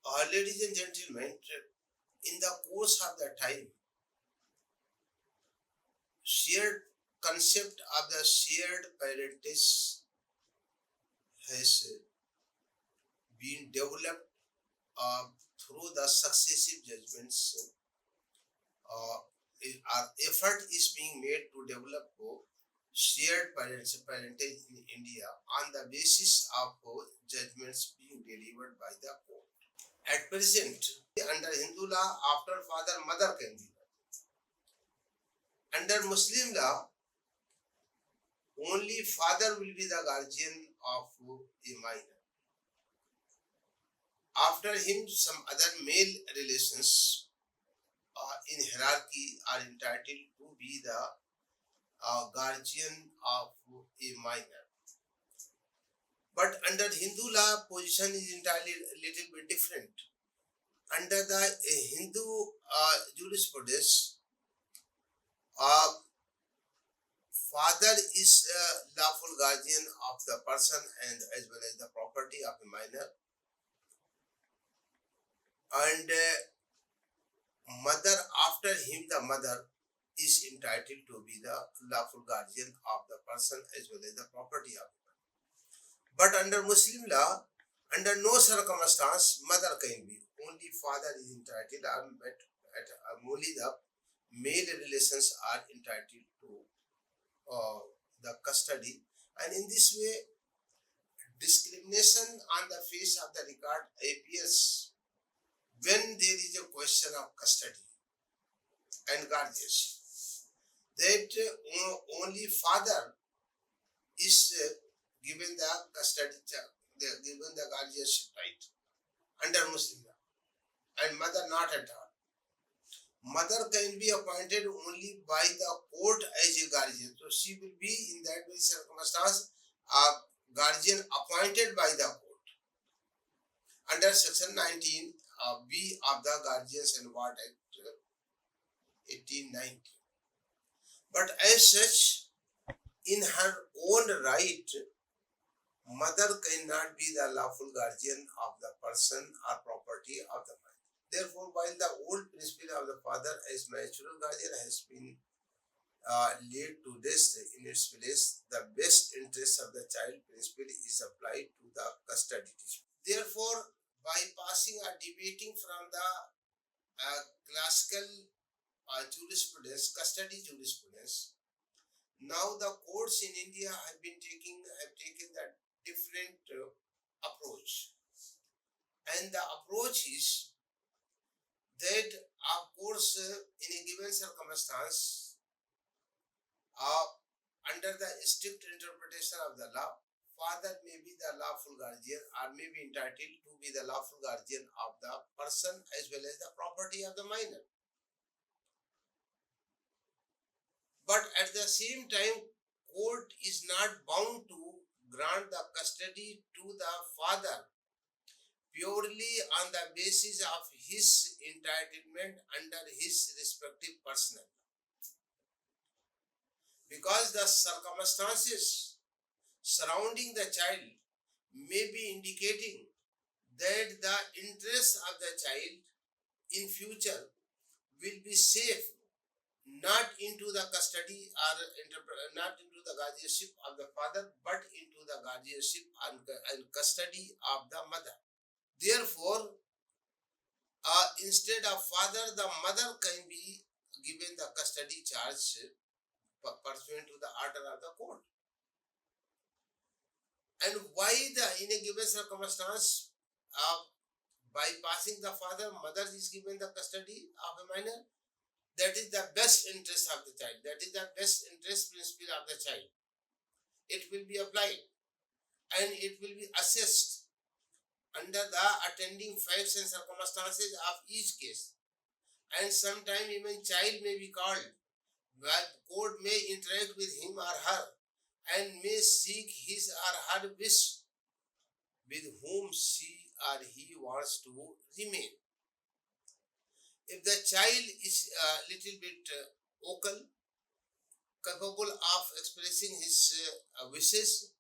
Ladies and gentlemen, in the course of the time, shared concept of the shared parentage has been developed through the successive judgments. Our effort is being made to develop shared parentage in India on the basis of judgments being delivered by the court. At present, under Hindu law, after father, mother can be. Under Muslim law, only father will be the guardian of a minor. After him, some other male relations in hierarchy are entitled to be the guardian of a minor. But under Hindu law, position is entirely a little bit different. Under the Hindu jurisprudence, father is lawful guardian of the person and as well as the property of a minor, and mother after him, the mother is entitled to be the lawful guardian of the person as well as the property of the minor. But under Muslim law, under no circumstance mother can be. Only father is entitled, only the male relations are entitled to the custody, and in this way discrimination on the face of the record appears when there is a question of custody and guardianship, that only father is given the custody, given the guardianship right under Muslim law, and mother not at all. Mother can be appointed only by the court as a guardian. So she will be in that very circumstance a guardian appointed by the court under section 19 B of the Guardians and Ward Act 1890. But as such, in her own right, mother cannot be the lawful guardian of the person or property of the minor. Therefore, while the old principle of the father as natural guardian has been laid to rest in its place, the best interest of the child principle is applied to the custody dispute. Therefore, bypassing or deviating from the classical jurisprudence, custody jurisprudence, now the courts in India have taken that different approach, and the approach is that, of course, in a given circumstance, under the strict interpretation of the law, father may be the lawful guardian or may be entitled to be the lawful guardian of the person as well as the property of the minor. But at the same time, court is not bound to grant the custody to the father purely on the basis of his entitlement under his respective personal law. Because the circumstances surrounding the child may be indicating that the interests of the child in future will be safe, not into the custody or not into the guardianship of the father, but into the guardianship and custody of the mother. Therefore, instead of father, the mother can be given the custody charge pursuant to the order of the court. And why in a given circumstance, bypassing the father, mother is given the custody of a minor? That is the best interest of the child. That is the best interest principle of the child. It will be applied and it will be assessed under the attending facts and circumstances of each case. And sometimes even child may be called, where court may interact with him or her and may seek his or her wish with whom she or he wants to remain. If the child is a little bit vocal, capable of expressing his wishes,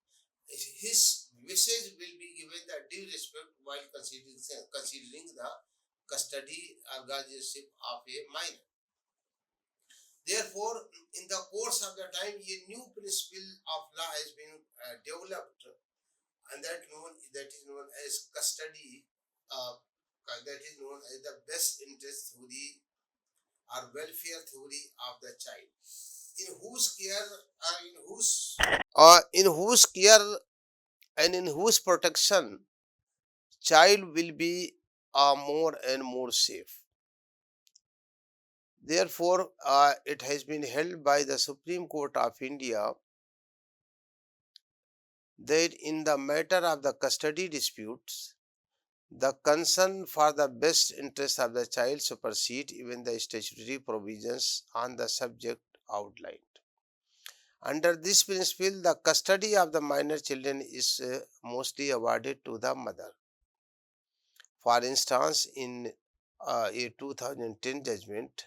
his wishes will be given the due respect while considering the custody or guardianship of a minor. Therefore, in the course of the time, a new principle of law has been developed, and that is known as custody. That is known as the best interest theory or welfare theory of the child, in whose care, in whose care and in whose protection child will be more and more safe. Therefore, it has been held by the Supreme Court of India that in the matter of the custody disputes, the concern for the best interest of the child supersede even the statutory provisions on the subject outlined. Under this principle, the custody of the minor children is mostly awarded to the mother. For instance, in a 2010 judgment,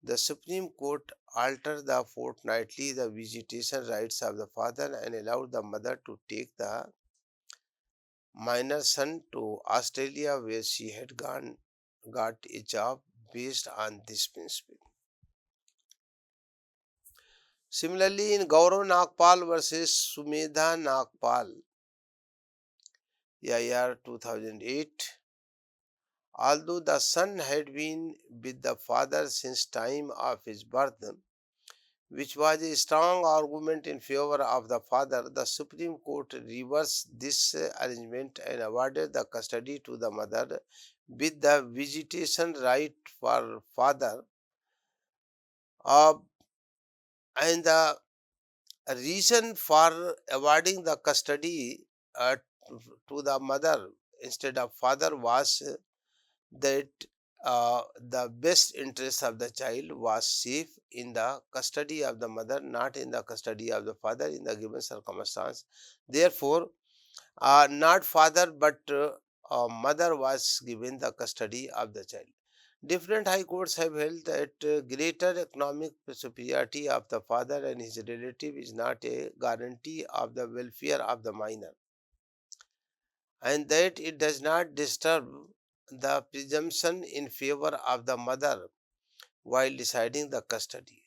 the Supreme Court altered the fortnightly the visitation rights of the father and allowed the mother to take the minor son to Australia, where she had got a job based on this principle. Similarly, in Gaurav Nagpal versus Sumedha Nagpal, year 2008, although the son had been with the father since time of his birth, which was a strong argument in favor of the father, the Supreme Court reversed this arrangement and awarded the custody to the mother with the visitation right for father. Uh, and the reason for awarding the custody to the mother instead of father was that the best interest of the child was safe in the custody of the mother, not in the custody of the father in the given circumstance. Therefore, not father but mother was given the custody of the child. Different high courts have held that greater economic superiority of the father and his relative is not a guarantee of the welfare of the minor, and that it does not disturb the presumption in favor of the mother while deciding the custody.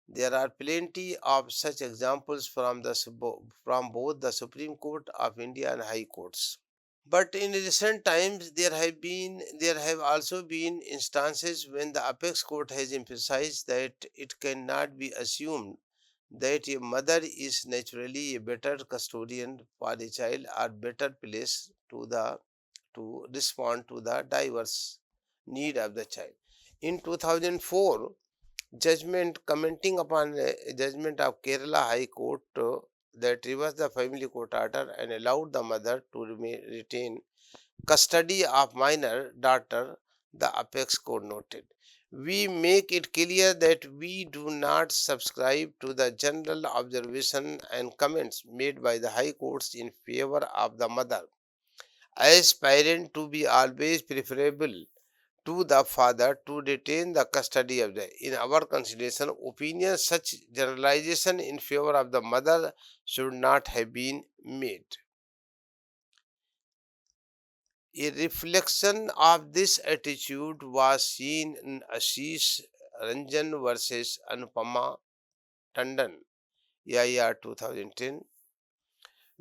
There are plenty of such examples from both the Supreme Court of India and High Courts. But in recent times, there have also been instances when the apex court has emphasized that it cannot be assumed that a mother is naturally a better custodian for a child or better placed to respond to the diverse need of the child. In 2004, judgment commenting upon a judgment of Kerala High Court that reversed the family court order and allowed the mother to retain custody of minor daughter, the apex court noted. We make it clear that we do not subscribe to the general observation and comments made by the high courts in favor of the mother as parent to be always preferable to the father to retain the custody of the. In our consideration, opinion such generalization in favor of the mother should not have been made. A reflection of this attitude was seen in Ashish Ranjan versus Anupama Tandon, year 2010,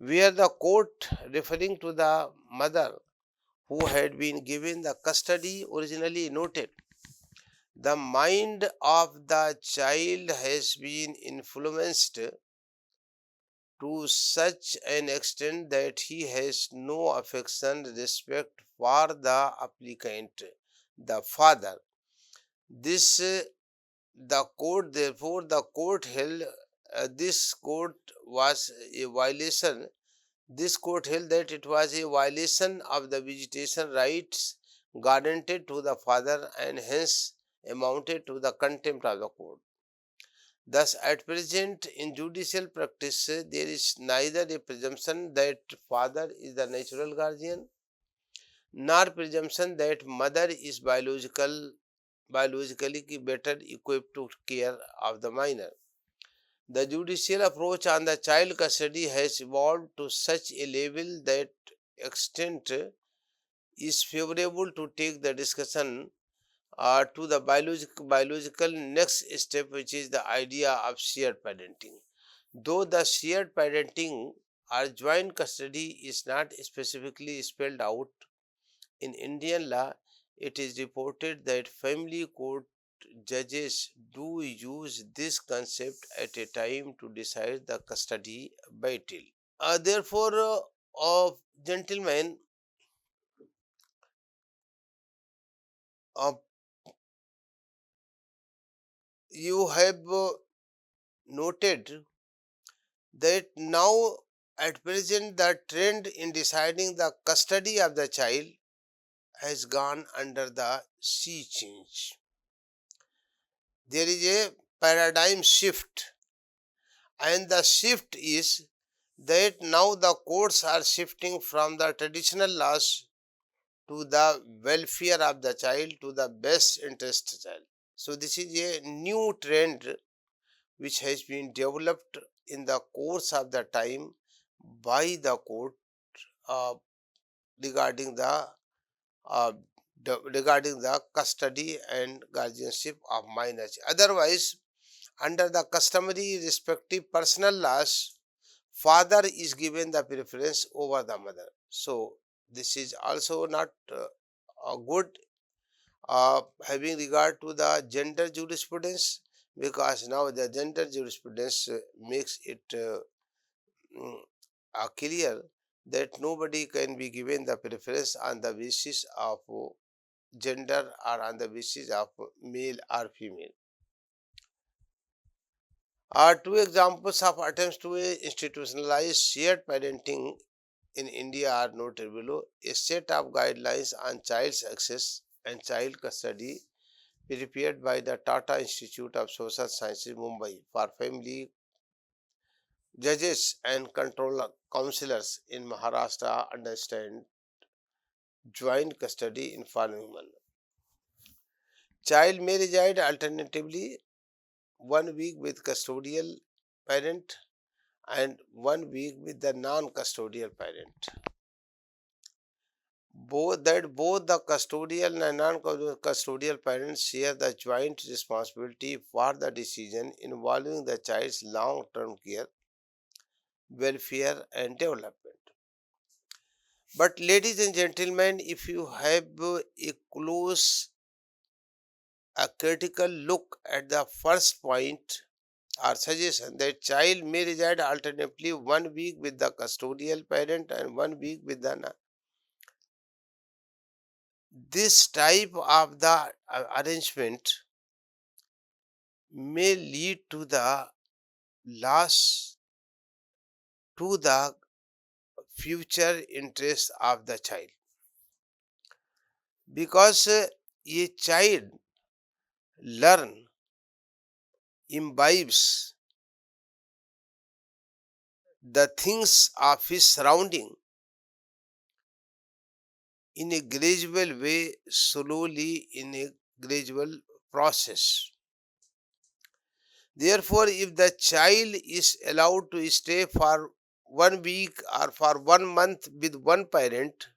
where the court, referring to the mother who had been given the custody, originally noted, the mind of the child has been influenced to such an extent that he has no affection, respect for the applicant, the father. This the court, therefore, the court held this court was a violation. This court held that it was a violation of the visitation rights guaranteed to the father and hence amounted to the contempt of the court. Thus, at present, in judicial practice, there is neither a presumption that father is the natural guardian, nor presumption that mother is biologically better equipped to care of the minor. The judicial approach on the child custody has evolved to such a level that extent is favorable to take the discussion to the biological next step, which is the idea of shared parenting. Though the shared parenting or joint custody is not specifically spelled out in Indian law, it is reported that family court judges do use this concept at a time to decide the custody battle. Therefore, gentlemen, uh, you have noted that now at present the trend in deciding the custody of the child has gone under the sea change. There is a paradigm shift, and the shift is that now the courts are shifting from the traditional laws to the welfare of the child, to the best interest of the child. So this is a new trend which has been developed in the course of the time by the court uh, regarding the uh, regarding the custody and guardianship of minors. Otherwise, under the customary respective personal laws, father is given the preference over the mother. So this is also not a good having regard to the gender jurisprudence, because now the gender jurisprudence makes it mm, clear that nobody can be given the preference on the basis of gender or on the basis of male or female. Two examples of attempts to institutionalize shared parenting in India are noted below. A set of guidelines on child's access and child custody prepared by the Tata Institute of Social Sciences, Mumbai, for family judges and control counselors in Maharashtra understand joint custody in following manner. Child may reside alternatively 1 week with custodial parent and 1 week with the non-custodial parent. Both the custodial and non-custodial parents share the joint responsibility for the decision involving the child's long-term care, welfare, and development. But, ladies and gentlemen, if you have a close, a critical look at the first point or suggestion that child may reside alternately 1 week with the custodial parent and 1 week with the this type of the arrangement may lead to the loss to the future interest of the child, because a child learn imbibes the things of his surrounding in a gradual way, slowly, in a gradual process. Therefore, if the child is allowed to stay for 1 week or for 1 month with one parent,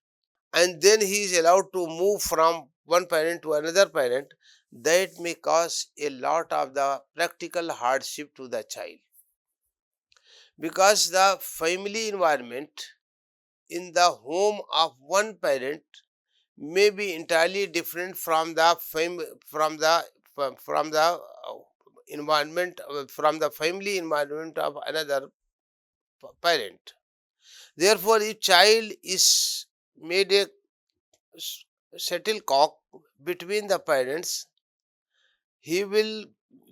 and then he is allowed to move from one parent to another parent, that may cause a lot of the practical hardship to the child, because the family environment in the home of one parent may be entirely different from the environment from the family environment of another parent. Therefore, if child is made a shuttlecock between the parents, he will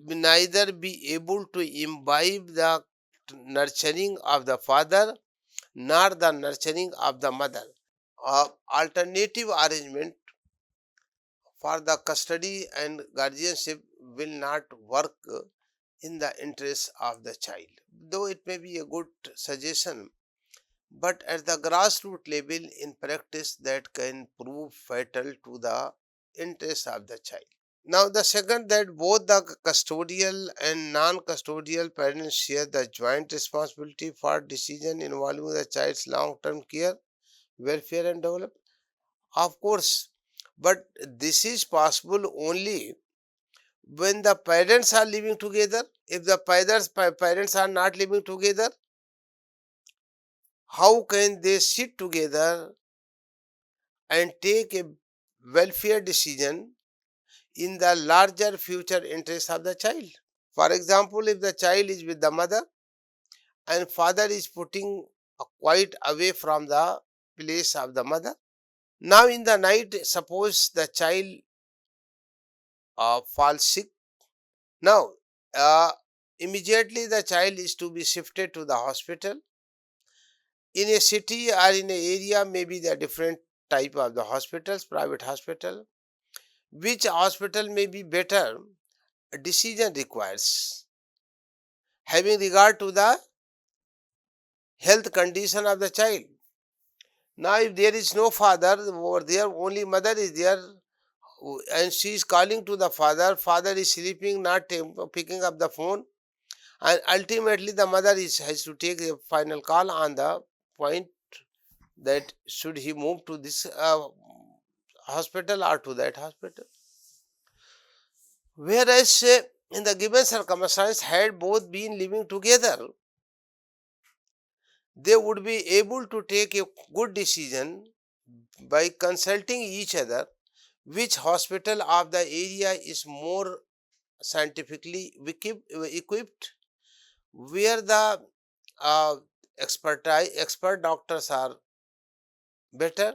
neither be able to imbibe the nurturing of the father nor the nurturing of the mother. Alternative arrangement for the custody and guardianship will not work in the interest of the child. Though it may be a good suggestion, but at the grassroots level, in practice, that can prove fatal to the interest of the child. Now the second, that both the custodial and non-custodial parents share the joint responsibility for decision involving the child's long-term care, welfare and development. Of course, but this is possible only when the parents are living together. If the parents are not living together, how can they sit together and take a welfare decision in the larger future interest of the child? For example, if the child is with the mother and father is putting quite away from the place of the mother, now in the night, suppose the child falls sick. Now, immediately the child is to be shifted to the hospital. In a city or in an area, maybe there are different type of the hospitals, private hospital. Which hospital may be better? A decision requires, having regard to the health condition of the child. Now, if there is no father over there, only mother is there, and she is calling to the father, father is sleeping, not picking up the phone, and ultimately the mother has to take a final call on the point that should he move to this hospital or to that hospital. Whereas in the given circumstance, had both been living together, they would be able to take a good decision by consulting each other which hospital of the area is more scientifically equipped, where the uh, expert doctors are better.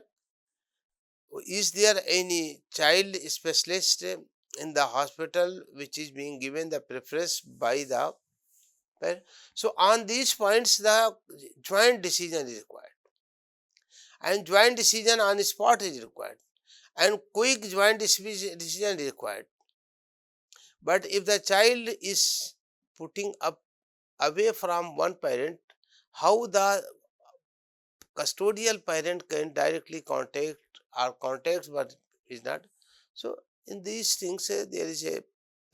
Is there any child specialist in the hospital which is being given the preference by the parent? So on these points, the joint decision is required, and joint decision on the spot is required, and quick joint decision is required. But if the child is putting up away from one parent, how the custodial parent can directly contact or contacts but is not. So in these things, there is a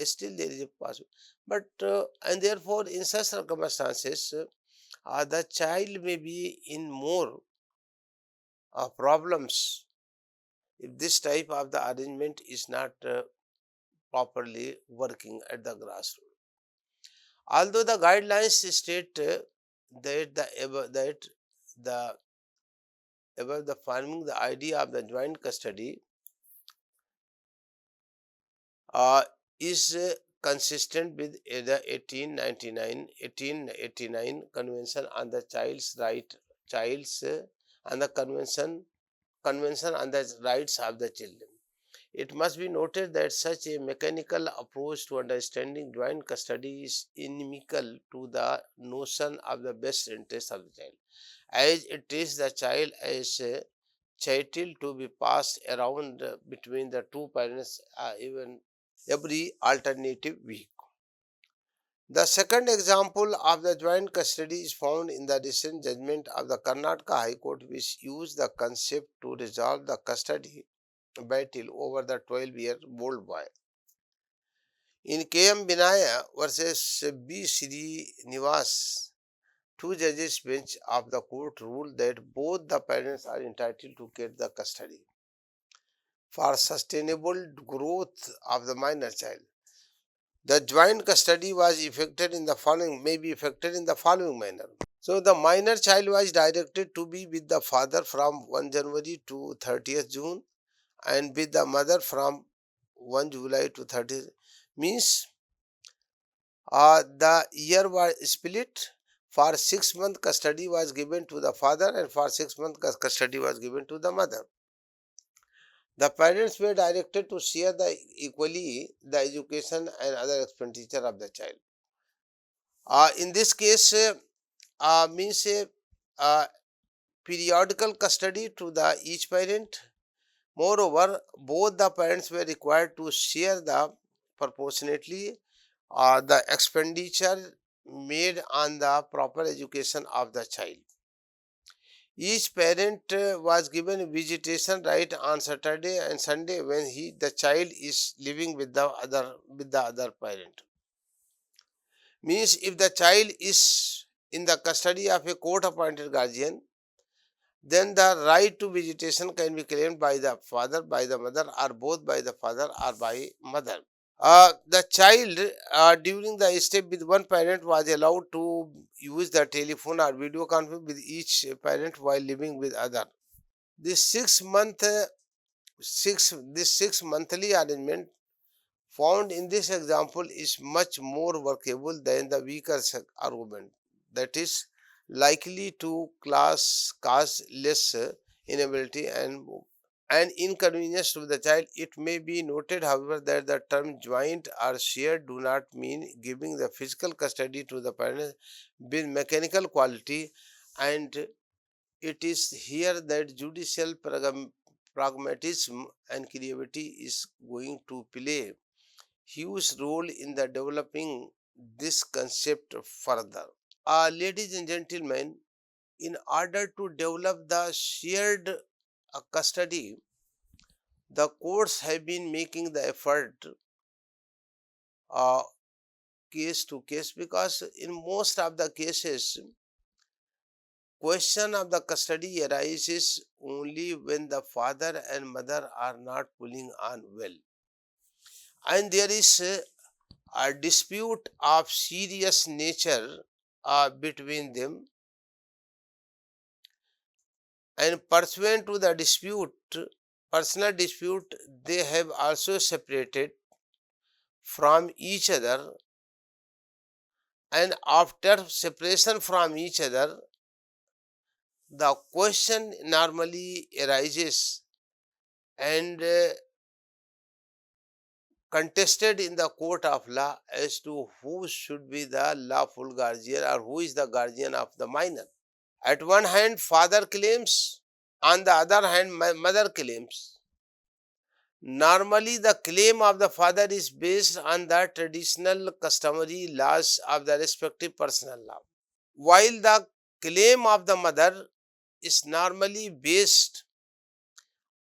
still there is a possible, but and therefore in such circumstances, the child may be in more problems if this type of the arrangement is not properly working at the grassroots. Although the guidelines state that the above the farming, the idea of the joint custody uh, is consistent with the 1889 Convention on the Child's and the Convention on the Rights of the Children. It must be noted that such a mechanical approach to understanding joint custody is inimical to the notion of the best interest of the child, as it treats the child as a chattel to be passed around between the two parents even every alternative week. The second example of the joint custody is found in the recent judgment of the Karnataka High Court, which used the concept to resolve the custody battle over the 12-year-old boy. In K.M. Binaya versus B. Sri Nivas, two judges bench of the court ruled that both the parents are entitled to get the custody for sustainable growth of the minor child. The joint custody was effected in the following may be effected in the following manner. So the minor child was directed to be with the father from 1 January to 30th June and with the mother from 1 July to 30th. Means the year was split. For 6 month custody was given to the father and for 6 month custody was given to the mother. The parents were directed to share equally the education and other expenditure of the child. In this case, means uh, periodical custody to the each parent. Moreover, both the parents were required to share the proportionately the expenditure made on the proper education of the child. Each parent was given visitation right on Saturday and Sunday when the child is living with the other parent. Means if the child is in the custody of a court appointed guardian, then the right to visitation can be claimed by the father, by the mother, or both by the father or by mother. The child during the stay with one parent was allowed to use the telephone or video conference with each parent while living with other. This 6 month this 6 monthly arrangement found in this example is much more workable than the weaker argument, that is likely to cause less inability and inconvenience to the child. It may be noted, however, that the term joint or shared do not mean giving the physical custody to the parents with mechanical quality, and it is here that judicial pragmatism and creativity is going to play huge role in the developing this concept further. Ladies and gentlemen, in order to develop the shared custody, the courts have been making the effort uh, case to case, because in most of the cases question of the custody arises only when the father and mother are not pulling on well, and there is a dispute of serious nature between them, and pursuant to the personal dispute, they have also separated from each other, and after separation from each other, the question normally arises and contested in the court of law as to who should be the lawful guardian or who is the guardian of the minor. At one hand, father claims, on the other hand, mother claims. Normally, the claim of the father is based on the traditional customary laws of the respective personal law, while the claim of the mother is normally based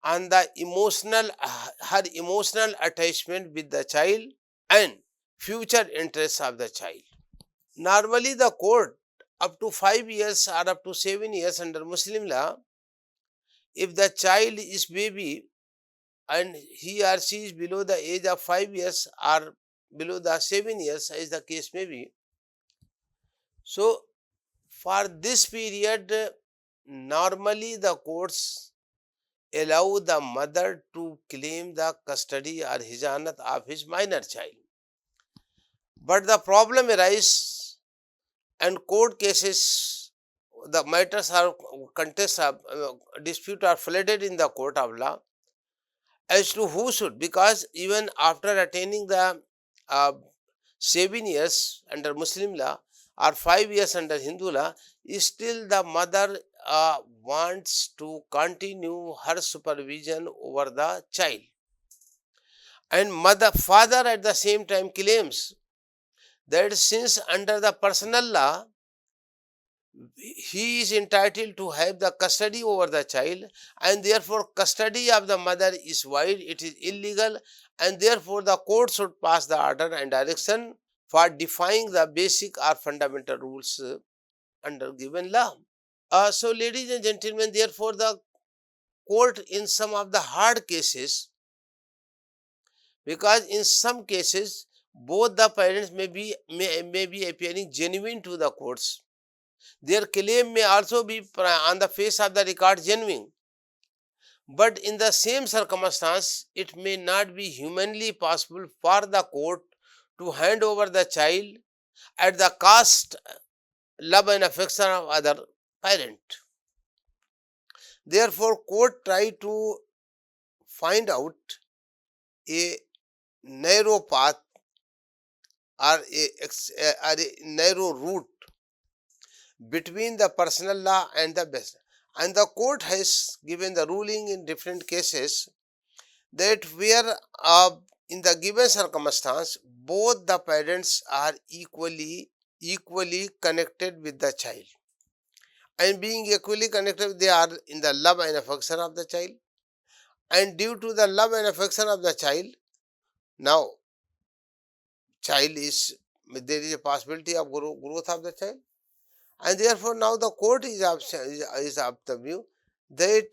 on the her emotional attachment with the child and future interests of the child. Normally, the court up to 5 years or up to 7 years under Muslim law, if the child is baby and he or she is below the age of 5 years or below the 7 years, as the case may be, so for this period, normally the courts allow the mother to claim the custody or hijanat of his minor child. But the problem arises, and court cases, the matters are contests of dispute are flooded in the court of law as to who should, because even after attaining the uh, 7 years under Muslim law or 5 years under Hindu law, still the mother wants to continue her supervision over the child, and father at the same time claims that since under the personal law he is entitled to have the custody over the child, and therefore custody of the mother is void, it is illegal, and therefore the court should pass the order and direction for defying the basic or fundamental rules under given law. So ladies and gentlemen, therefore the court in some of the hard cases, because in some cases both the parents may be appearing genuine to the courts, their claim may also be on the face of the record genuine, but in the same circumstance it may not be humanly possible for the court to hand over the child at the cost, love and affection of other parent. Therefore court try to find out a narrow path or a narrow route between the personal law and the business. And the court has given the ruling in different cases that where in the given circumstance both the parents are equally connected with the child, and being equally connected, they are in the love and affection of the child. And due to the love and affection of the child, now child is, there is a possibility of growth of the child, and therefore now the court is of the view that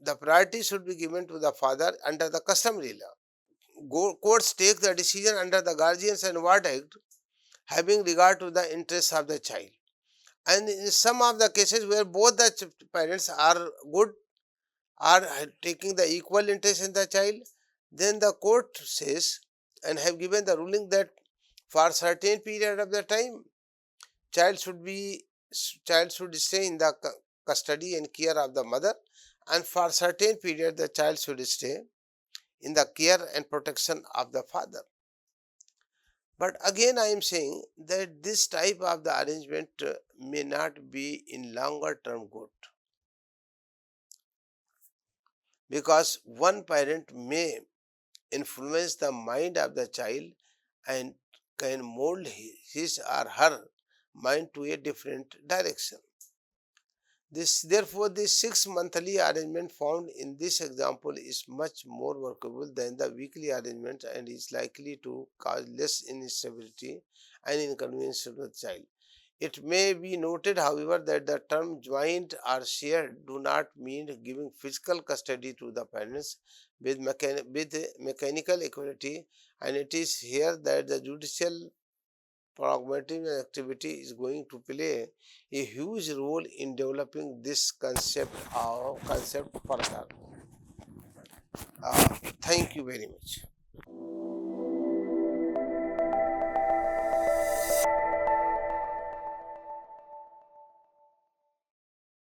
the priority should be given to the father under the customary law. Courts take the decision under the Guardians and Ward Act, having regard to the interests of the child. And in some of the cases where both the parents are good, are taking the equal interest in the child, then the court says and have given the ruling that for certain period of the time, child should be child should stay in the custody and care of the mother, and for certain period the child should stay in the care and protection of the father. But again I am saying that this type of the arrangement may not be in longer term good, because one parent may influence the mind of the child and can mold his or her mind to a different direction. Therefore, the 6 monthly arrangement found in this example is much more workable than the weekly arrangement and is likely to cause less instability and inconvenience to the child. It may be noted, however, that the term joint or shared do not mean giving physical custody to the parents with mechanical equality, and it is here that the judicial pragmatic activity is going to play a huge role in developing this concept further. Thank you very much.